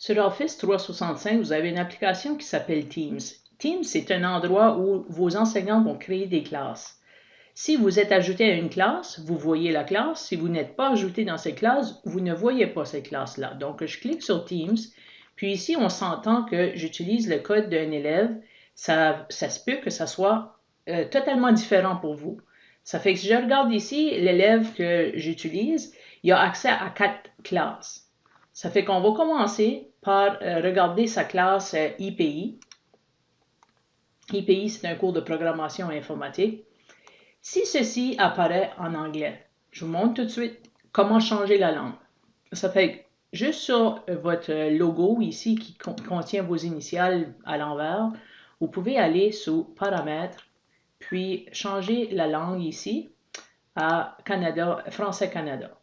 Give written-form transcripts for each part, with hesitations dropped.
Sur Office 365, vous avez une application qui s'appelle Teams. Teams, c'est un endroit où vos enseignants vont créer des classes. Si vous êtes ajouté à une classe, vous voyez la classe. Si vous n'êtes pas ajouté dans cette classe, vous ne voyez pas cette classe-là. Donc, je clique sur Teams. Puis ici, on s'entend que j'utilise le code d'un élève. Ça se peut que ça soit totalement différent pour vous. Ça fait que si je regarde ici, l'élève que j'utilise, il a accès à 4 classes. Ça fait qu'on va commencer par regarder sa classe IPI. IPI, c'est un cours de programmation informatique. Si ceci apparaît en anglais, je vous montre tout de suite comment changer la langue. Ça fait que juste sur votre logo ici qui contient vos initiales à l'envers, vous pouvez aller sous Paramètres, puis changer la langue ici à Canada, Français-Canada.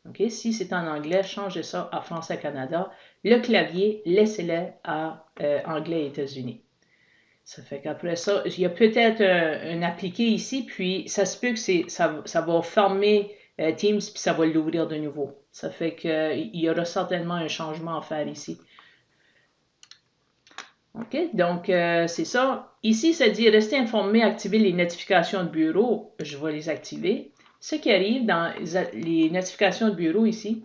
Okay? Si c'est en anglais, changez ça à Français-Canada. Le clavier, laissez-le à Anglais-États-Unis. Ça fait qu'après ça, il y a peut-être un appliqué ici, puis ça se peut que ça va fermer Teams, puis ça va l'ouvrir de nouveau. Ça fait qu'il y aura certainement un changement à faire ici. OK, donc c'est ça. Ici, ça dit rester informé, activer les notifications de bureau. Je vais les activer. Ce qui arrive dans les notifications de bureau ici,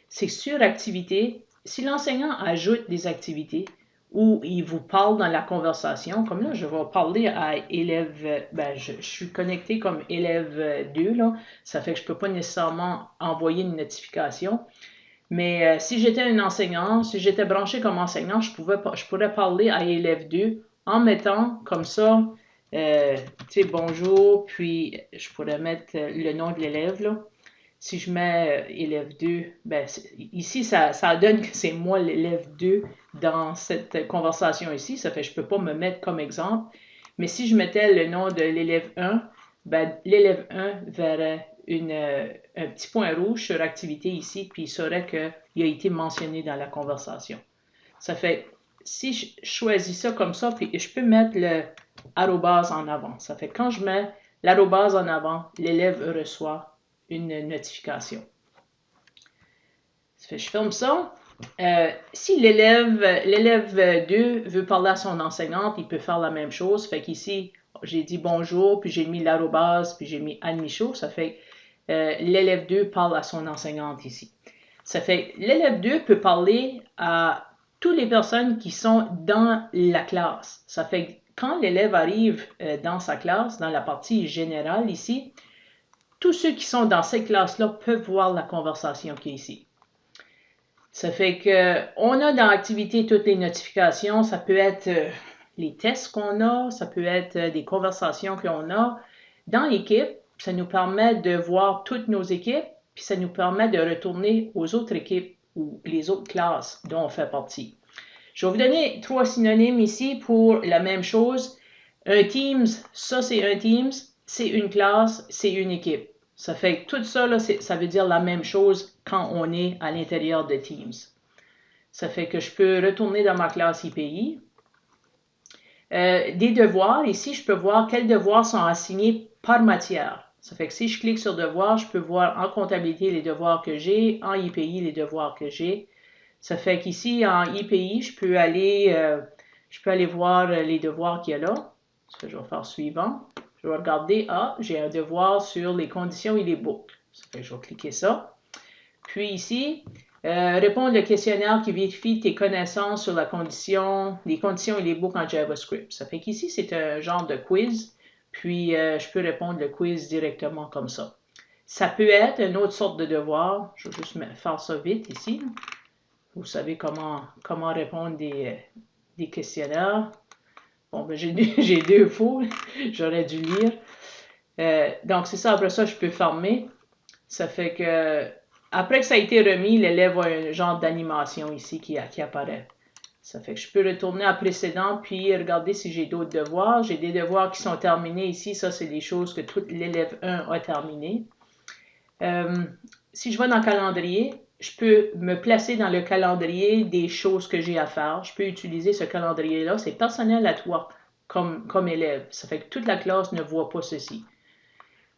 c'est sur activité. Si l'enseignant ajoute des activités ou il vous parle dans la conversation, comme là, je vais parler à élève, je suis connecté comme élève 2, là, ça fait que je ne peux pas nécessairement envoyer une notification. Mais si j'étais un enseignant, si j'étais branché comme enseignant, je pourrais parler à élève 2 en mettant comme ça, tu sais, bonjour, puis je pourrais mettre le nom de l'élève, là. Si je mets élève 2, ben, ici, ça donne que c'est moi l'élève 2 dans cette conversation ici. Ça fait que je ne peux pas me mettre comme exemple. Mais si je mettais le nom de l'élève 1, ben, l'élève 1 verrait un petit point rouge sur activité ici, puis il saurait qu'il a été mentionné dans la conversation. Ça fait, si je choisis ça comme ça, puis je peux mettre le arrobase en avant. Ça fait quand je mets l'arrobase en avant, l'élève reçoit une notification. Ça fait, je ferme ça. Si l'élève 2 veut parler à son enseignante, il peut faire la même chose. Fait qu'ici, j'ai dit bonjour, puis j'ai mis l'arrobase, puis j'ai mis Anne Michaud. Ça fait l'élève 2 parle à son enseignante ici. Ça fait l'élève 2 peut parler à toutes les personnes qui sont dans la classe. Ça fait quand l'élève arrive dans sa classe, dans la partie générale ici, tous ceux qui sont dans cette classe-là peuvent voir la conversation qui est ici. Ça fait qu'on a dans l'activité toutes les notifications. Ça peut être les tests qu'on a, ça peut être des conversations qu'on a. Dans l'équipe, ça nous permet de voir toutes nos équipes, puis ça nous permet de retourner aux autres équipes ou les autres classes dont on fait partie. Je vais vous donner 3 synonymes ici pour la même chose. Un Teams, ça c'est un Teams, c'est une classe, c'est une équipe. Ça fait que tout ça, là, ça veut dire la même chose quand on est à l'intérieur de Teams. Ça fait que je peux retourner dans ma classe IPI. Des devoirs, ici, je peux voir quels devoirs sont assignés par matière. Ça fait que si je clique sur devoirs, je peux voir en comptabilité les devoirs que j'ai, en IPI les devoirs que j'ai. Ça fait qu'ici, en IPI, je peux aller voir les devoirs qu'il y a là. Ce que je vais faire suivant. Je vais regarder, j'ai un devoir sur les conditions et les boucles. Ça fait que je vais cliquer ça. Puis ici, répondre au questionnaire qui vérifie tes connaissances sur les conditions et les boucles en JavaScript. Ça fait qu'ici, c'est un genre de quiz. Puis, je peux répondre le quiz directement comme ça. Ça peut être une autre sorte de devoir. Je vais juste faire ça vite ici. Vous savez comment répondre des questionnaires. Bon, ben j'ai 2 faux. J'aurais dû lire. Donc, c'est ça. Après ça, je peux fermer. Ça fait que, après que ça a été remis, l'élève a un genre d'animation ici qui apparaît. Ça fait que je peux retourner à précédent puis regarder si j'ai d'autres devoirs. J'ai des devoirs qui sont terminés ici. Ça, c'est des choses que tout l'élève 1 a terminées. Si je vais dans le calendrier, je peux me placer dans le calendrier des choses que j'ai à faire. Je peux utiliser ce calendrier-là. C'est personnel à toi comme élève. Ça fait que toute la classe ne voit pas ceci.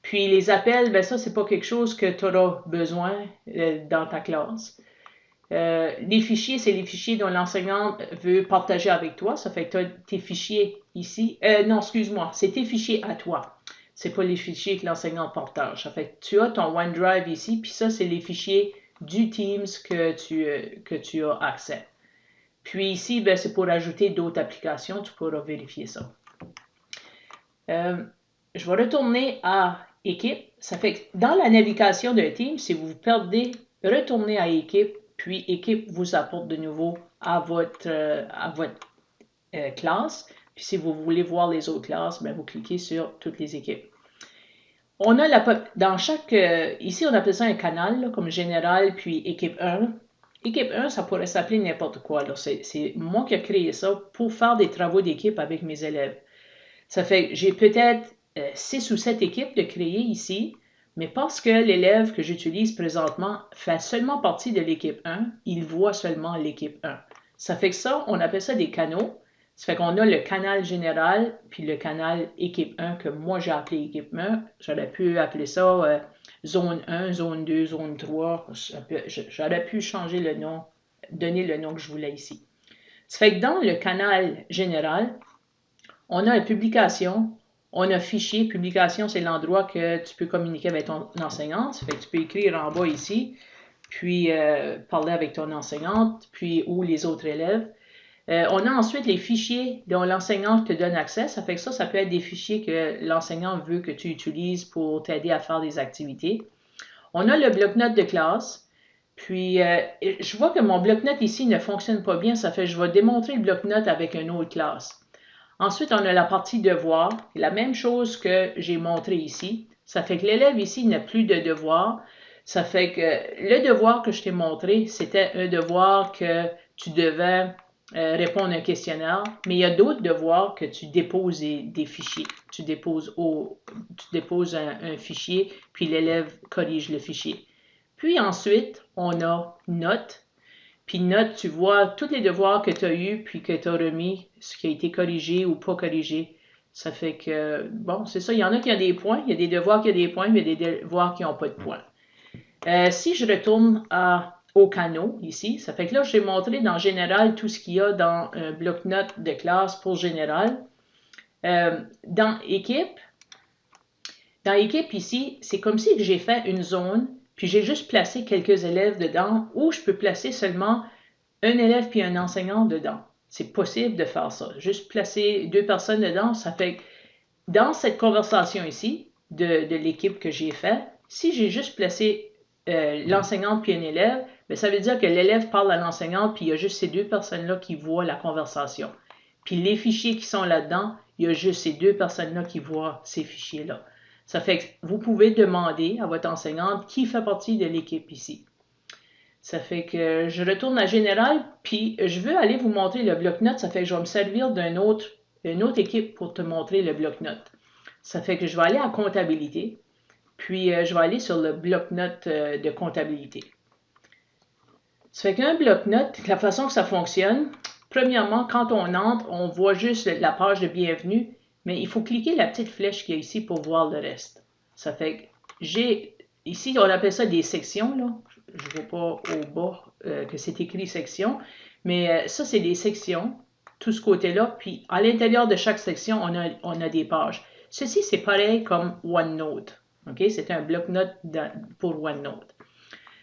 Puis les appels, ben ça, c'est pas quelque chose que tu auras besoin dans ta classe. Les fichiers, c'est les fichiers dont l'enseignant veut partager avec toi. Ça fait que tu as tes fichiers ici. Non, excuse-moi, c'est tes fichiers à toi. C'est pas les fichiers que l'enseignant partage. Ça fait que tu as ton OneDrive ici, puis ça, c'est les fichiers du Teams que tu as accès. Puis ici, ben, c'est pour ajouter d'autres applications. Tu pourras vérifier ça. Je vais retourner à Équipe. Ça fait que dans la navigation d'un Teams, si vous vous perdez, retournez à Équipe, puis Équipe vous apporte de nouveau à votre classe. Puis si vous voulez voir les autres classes, ben, vous cliquez sur toutes les équipes. On a dans chaque, ici on appelle ça un canal, là, comme général, puis équipe 1. Équipe 1, ça pourrait s'appeler n'importe quoi. C'est moi qui ai créé ça pour faire des travaux d'équipe avec mes élèves. Ça fait que j'ai peut-être 6 ou 7 équipes de créer ici, mais parce que l'élève que j'utilise présentement fait seulement partie de l'équipe 1, il voit seulement l'équipe 1. Ça fait que ça, on appelle ça des canaux. Ça fait qu'on a le canal général, puis le canal équipe 1 que moi j'ai appelé équipe 1. J'aurais pu appeler ça zone 1, zone 2, zone 3. J'aurais pu changer le nom, donner le nom que je voulais ici. Ça fait que dans le canal général, on a une publication, on a fichier. Publication, c'est l'endroit que tu peux communiquer avec ton enseignante. Ça fait que tu peux écrire en bas ici, puis parler avec ton enseignante, puis ou les autres élèves. On a ensuite les fichiers dont l'enseignant te donne accès. Ça fait que ça peut être des fichiers que l'enseignant veut que tu utilises pour t'aider à faire des activités. On a le bloc-notes de classe. Puis, je vois que mon bloc-notes ici ne fonctionne pas bien. Ça fait que je vais démontrer le bloc-notes avec une autre classe. Ensuite, on a la partie devoir. La même chose que j'ai montré ici. Ça fait que l'élève ici n'a plus de devoir. Ça fait que le devoir que je t'ai montré, c'était un devoir que tu devais répondre à un questionnaire, mais il y a d'autres devoirs que tu déposes des fichiers. Tu déposes un fichier, puis l'élève corrige le fichier. Puis ensuite, on a notes. Puis note, tu vois tous les devoirs que tu as eus, puis que tu as remis, ce qui a été corrigé ou pas corrigé. Ça fait que, bon, c'est ça, il y en a qui ont des points, il y a des devoirs qui ont des points, mais il y a des devoirs qui n'ont pas de points. Si je retourne au canot, ici, ça fait que là, j'ai montré dans général tout ce qu'il y a dans un bloc-notes de classe pour général. Dans équipe ici, c'est comme si j'ai fait une zone, puis j'ai juste placé quelques élèves dedans, ou je peux placer seulement un élève puis un enseignant dedans. C'est possible de faire ça. Juste placer 2 personnes dedans, ça fait que dans cette conversation ici, de l'équipe que j'ai faite, si j'ai juste placé l'enseignante puis un élève, bien, ça veut dire que l'élève parle à l'enseignante puis il y a juste ces 2 personnes-là qui voient la conversation. Puis les fichiers qui sont là-dedans, il y a juste ces 2 personnes-là qui voient ces fichiers-là. Ça fait que vous pouvez demander à votre enseignante qui fait partie de l'équipe ici. Ça fait que je retourne à Général, puis je veux aller vous montrer le bloc-notes. Ça fait que je vais me servir d'une autre équipe pour te montrer le bloc-notes. Ça fait que je vais aller à Comptabilité, puis je vais aller sur le bloc-notes de comptabilité. Ça fait qu'un bloc-notes, la façon que ça fonctionne, premièrement, quand on entre, on voit juste la page de bienvenue, mais il faut cliquer la petite flèche qu'il y a ici pour voir le reste. Ça fait que ici, on appelle ça des sections, là. Je ne vois pas au bas que c'est écrit section, mais ça, c'est des sections, tout ce côté-là, puis à l'intérieur de chaque section, on a des pages. Ceci, c'est pareil comme OneNote. Okay? C'est un bloc-notes pour OneNote.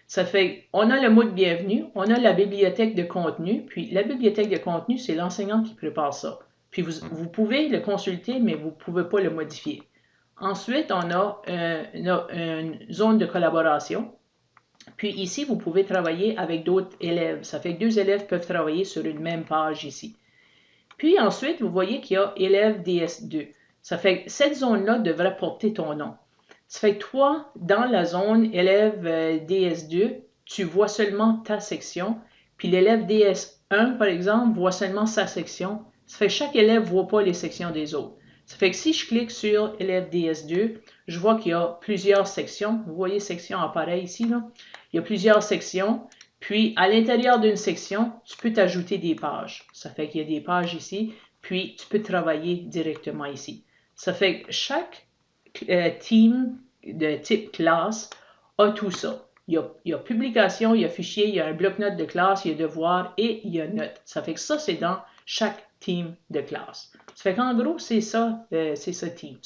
Ça fait, on a le mot de bienvenue, on a la bibliothèque de contenu, puis la bibliothèque de contenu, c'est l'enseignant qui prépare ça. Puis vous pouvez le consulter, mais vous ne pouvez pas le modifier. Ensuite, on a une zone de collaboration. Puis ici, vous pouvez travailler avec d'autres élèves. Ça fait que 2 élèves peuvent travailler sur une même page ici. Puis ensuite, vous voyez qu'il y a élève DS2. Ça fait que cette zone-là devrait porter ton nom. Ça fait que toi, dans la zone élève DS2, tu vois seulement ta section. Puis l'élève DS1, par exemple, voit seulement sa section. Ça fait que chaque élève ne voit pas les sections des autres. Ça fait que si je clique sur élève DS2, je vois qu'il y a plusieurs sections. Vous voyez section apparaît ici, là. Il y a plusieurs sections. Puis, à l'intérieur d'une section, tu peux t'ajouter des pages. Ça fait qu'il y a des pages ici. Puis, tu peux travailler directement ici. Ça fait que chaque team de type classe a tout ça. il y a publication, il y a fichier, il y a un bloc-notes de classe, il y a devoir et il y a notes. Ça fait que ça, c'est dans chaque team de classe. Ça fait qu'en gros, c'est ça Teams.